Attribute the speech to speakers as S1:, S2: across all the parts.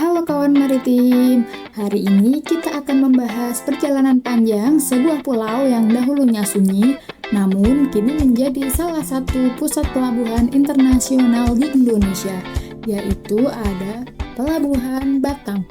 S1: Halo kawan maritim, hari ini kita akan membahas perjalanan panjang sebuah pulau yang dahulunya sunyi, namun kini menjadi salah satu pusat pelabuhan internasional di Indonesia, yaitu ada Pelabuhan Batam.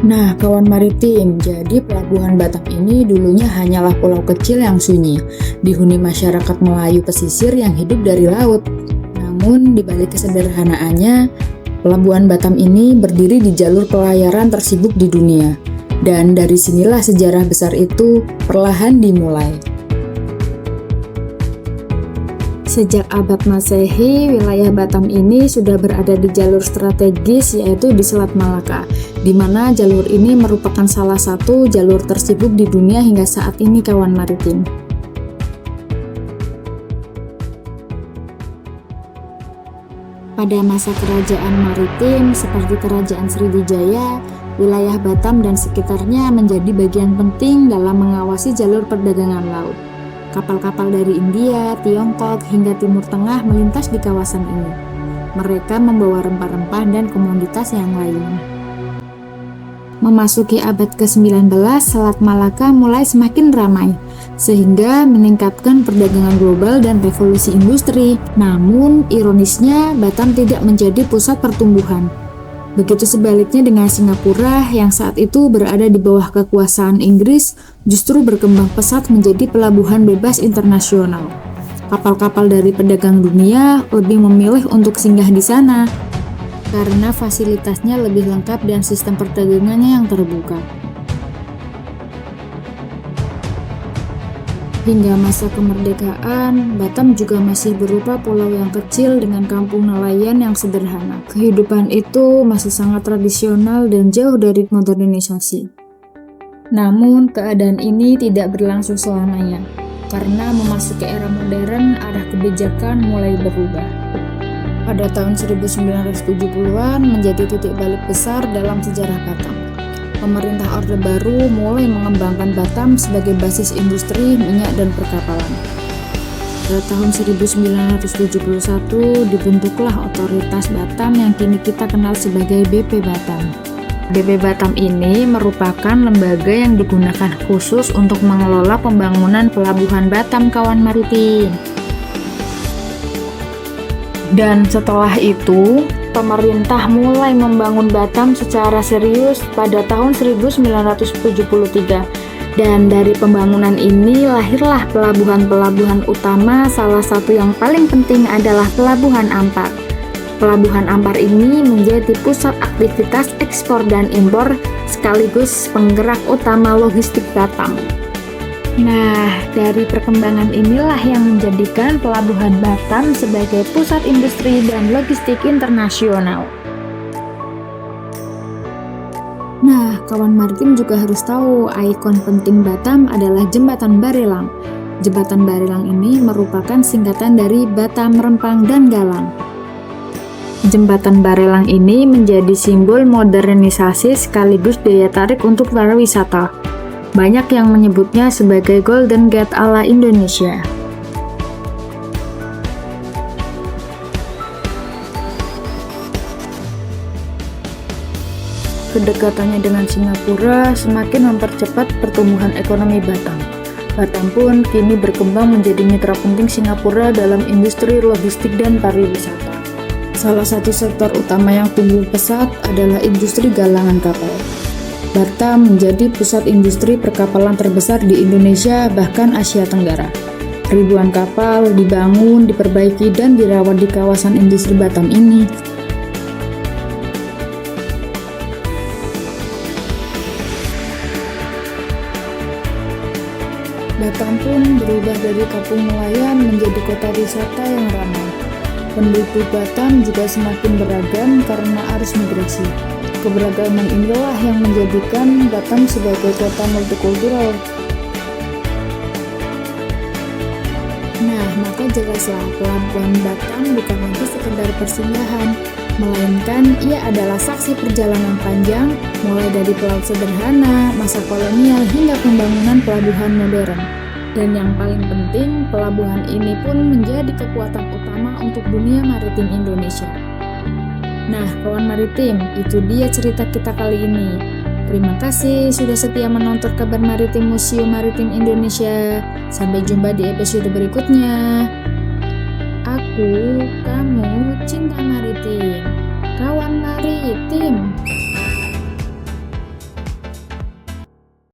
S1: Nah, kawan maritim, jadi Pelabuhan Batam ini dulunya hanyalah pulau kecil yang sunyi, dihuni masyarakat Melayu pesisir yang hidup dari laut. Namun, di balik kesederhanaannya, Pelabuhan Batam ini berdiri di jalur pelayaran tersibuk di dunia. Dan dari sinilah sejarah besar itu perlahan dimulai. Sejak abad Masehi, wilayah Batam ini sudah berada di jalur strategis yaitu di Selat Malaka, di mana jalur ini merupakan salah satu jalur tersibuk di dunia hingga saat ini kawan maritim. Pada masa kerajaan maritim seperti Kerajaan Sriwijaya, wilayah Batam dan sekitarnya menjadi bagian penting dalam mengawasi jalur perdagangan laut. Kapal-kapal dari India, Tiongkok, hingga Timur Tengah melintas di kawasan ini. Mereka membawa rempah-rempah dan komoditas yang lain. Memasuki abad ke-19, Selat Malaka mulai semakin ramai, sehingga meningkatkan perdagangan global dan revolusi industri. Namun, ironisnya, Batam tidak menjadi pusat pertumbuhan. Begitu sebaliknya dengan Singapura yang saat itu berada di bawah kekuasaan Inggris, justru berkembang pesat menjadi pelabuhan bebas internasional. Kapal-kapal dari pedagang dunia lebih memilih untuk singgah di sana karena fasilitasnya lebih lengkap dan sistem perdagangannya yang terbuka. Hingga masa kemerdekaan, Batam juga masih berupa pulau yang kecil dengan kampung nelayan yang sederhana. Kehidupan itu masih sangat tradisional dan jauh dari modernisasi. Namun, keadaan ini tidak berlangsung selamanya. Karena memasuki era modern, arah kebijakan mulai berubah. Pada tahun 1970-an menjadi titik balik besar dalam sejarah Batam. Pemerintah Orde Baru mulai mengembangkan Batam sebagai basis industri minyak dan perkapalan. Pada tahun 1971 dibentuklah otoritas Batam yang kini kita kenal sebagai BP Batam. BP Batam ini merupakan lembaga yang digunakan khusus untuk mengelola pembangunan pelabuhan Batam kawan maritim. Dan setelah itu, pemerintah mulai membangun Batam secara serius pada tahun 1973. Dan dari pembangunan ini lahirlah pelabuhan-pelabuhan utama, salah satu yang paling penting adalah Pelabuhan Ampar. Pelabuhan Ampar ini menjadi pusat aktivitas ekspor dan impor sekaligus penggerak utama logistik Batam. Nah, dari perkembangan inilah yang menjadikan Pelabuhan Batam sebagai pusat industri dan logistik internasional. Nah, kawan maritim juga harus tahu ikon penting Batam adalah Jembatan Barelang. Jembatan Barelang ini merupakan singkatan dari Batam, Rempang, dan Galang. Jembatan Barelang ini menjadi simbol modernisasi sekaligus daya tarik untuk para wisata. Banyak yang menyebutnya sebagai Golden Gate ala Indonesia. Kedekatannya dengan Singapura semakin mempercepat pertumbuhan ekonomi Batam. Batam pun kini berkembang menjadi mitra penting Singapura dalam industri logistik dan pariwisata. Salah satu sektor utama yang tumbuh pesat adalah industri galangan kapal. Batam menjadi pusat industri perkapalan terbesar di Indonesia bahkan Asia Tenggara. Ribuan kapal dibangun, diperbaiki, dan dirawat di kawasan industri Batam ini. Batam pun berubah dari kampung nelayan menjadi kota wisata yang ramai. Penduduk Batam juga semakin beragam karena arus migrasi. Keberagaman inilah yang menjadikan Batam sebagai kota multikultural. Nah, maka jelaslah pelabuhan Batam bukan lagi sekedar persinggahan, melainkan ia adalah saksi perjalanan panjang, mulai dari pelaut sederhana, masa kolonial, hingga pembangunan pelabuhan modern. Dan yang paling penting, pelabuhan ini pun menjadi kekuatan utama untuk dunia maritim Indonesia. Nah, kawan maritim, itu dia cerita kita kali ini. Terima kasih sudah setia menonton kabar maritim Museum Maritim Indonesia. Sampai jumpa di episode berikutnya. Aku, kamu, cinta